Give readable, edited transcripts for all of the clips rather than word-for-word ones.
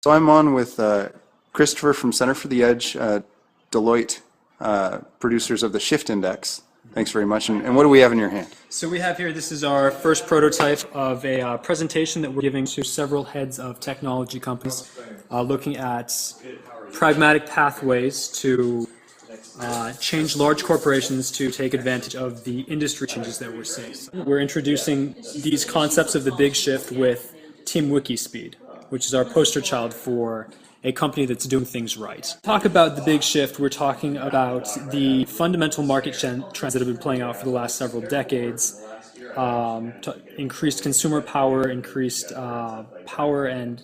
So I'm on with Christopher from Center for the Edge, Deloitte, producers of the Shift Index. Thanks very much. And what do we have in your hand? So we have here, this is our first prototype of a presentation that we're giving to several heads of technology companies, looking at pragmatic pathways to change large corporations to take advantage of the industry changes that we're seeing. We're introducing these concepts of the big shift with Team WIKISPEED, which is our poster child for a company that's doing things right. Talk about the big shift, we're talking about the fundamental market trends that have been playing out for the last several decades. Increased consumer power, increased power and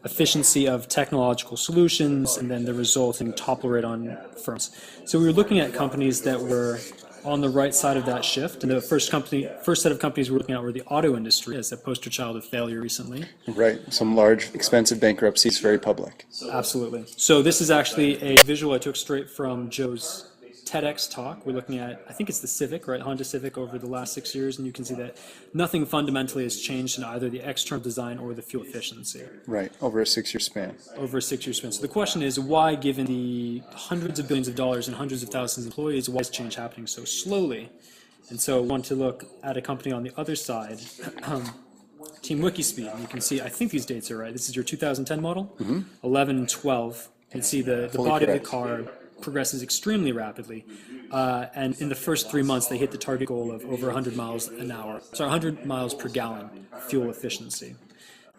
efficiency of technological solutions, and then the resulting topple rate on firms. So we were looking at companies that were on the right side of that shift, and the first set of companies we're looking at were the auto industry as a poster child of failure recently. Right, some large, expensive bankruptcies, very public. Absolutely. So this is actually a visual I took straight from Joe's TEDx talk. We're looking at, I think it's the Civic, right, Honda Civic over the last 6 years, and you can see that nothing fundamentally has changed in either the external design or the fuel efficiency. Right, over a 6-year span. Over a 6-year span. So the question is, why, given the hundreds of billions of dollars and hundreds of thousands of employees, why is change happening so slowly? And so I want to look at a company on the other side, Team WIKISPEED. And you can see, I think these dates are right. This is your 2010 model, 11 and 12. You can see the body of the car progresses extremely rapidly, and in the first 3 months they hit the target goal of over 100 miles an hour, sorry, 100 miles per gallon fuel efficiency.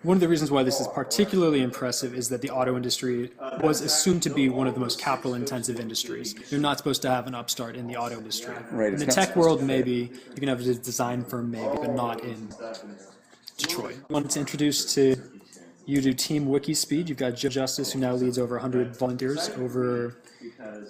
One of the reasons why this is particularly impressive is that the auto industry was assumed to be one of the most capital intensive industries. You're not supposed to have an upstart in the auto industry. Right, in the tech world, maybe you can have a design firm, maybe, but not in Detroit. I wanted to introduce to you to Team WIKISPEED. You've got Joe Justice, who now leads over 100 volunteers over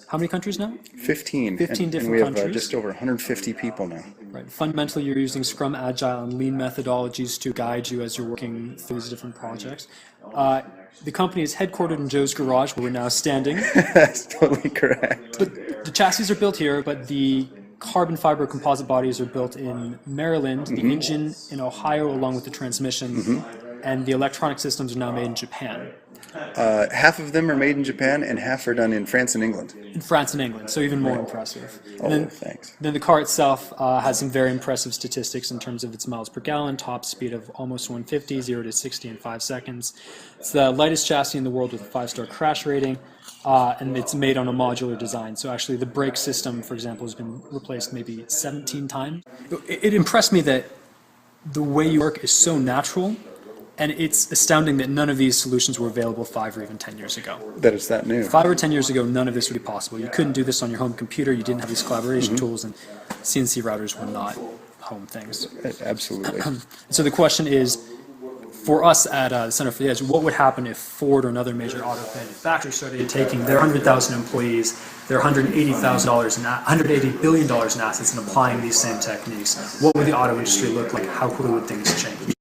how many countries now? 15. 15 different and we have countries. Just over 150 people now. Right. Fundamentally, you're using Scrum, Agile, and Lean methodologies to guide you as you're working through these different projects. The company is headquartered in Joe's garage, where we're now standing. That's totally correct. But the chassis are built here, but the carbon fiber composite bodies are built in Maryland, the engine in Ohio, along with the transmission, and the electronic systems are now made in Japan. Half of them are made in Japan, and half are done in France and England. In France and England, so even more impressive. And then, thanks. Then the car itself has some very impressive statistics in terms of its miles per gallon, top speed of almost 150, 0 to 60 in 5 seconds. It's the lightest chassis in the world with a 5-star crash rating, and it's made on a modular design. So actually the brake system, for example, has been replaced maybe 17 times. It impressed me that the way you work is so natural. And it's astounding that none of these solutions were available 5 or even 10 years ago. That it's that new. 5 or 10 years ago, none of this would be possible. You couldn't do this on your home computer. You didn't have these collaboration tools, and CNC routers were not home things. Absolutely. So the question is, for us at the Center for the Edge, what would happen if Ford or another major auto manufacturer started taking their 100,000 employees, their $180 billion in assets, and applying these same techniques? What would the auto industry look like? How quickly would things change?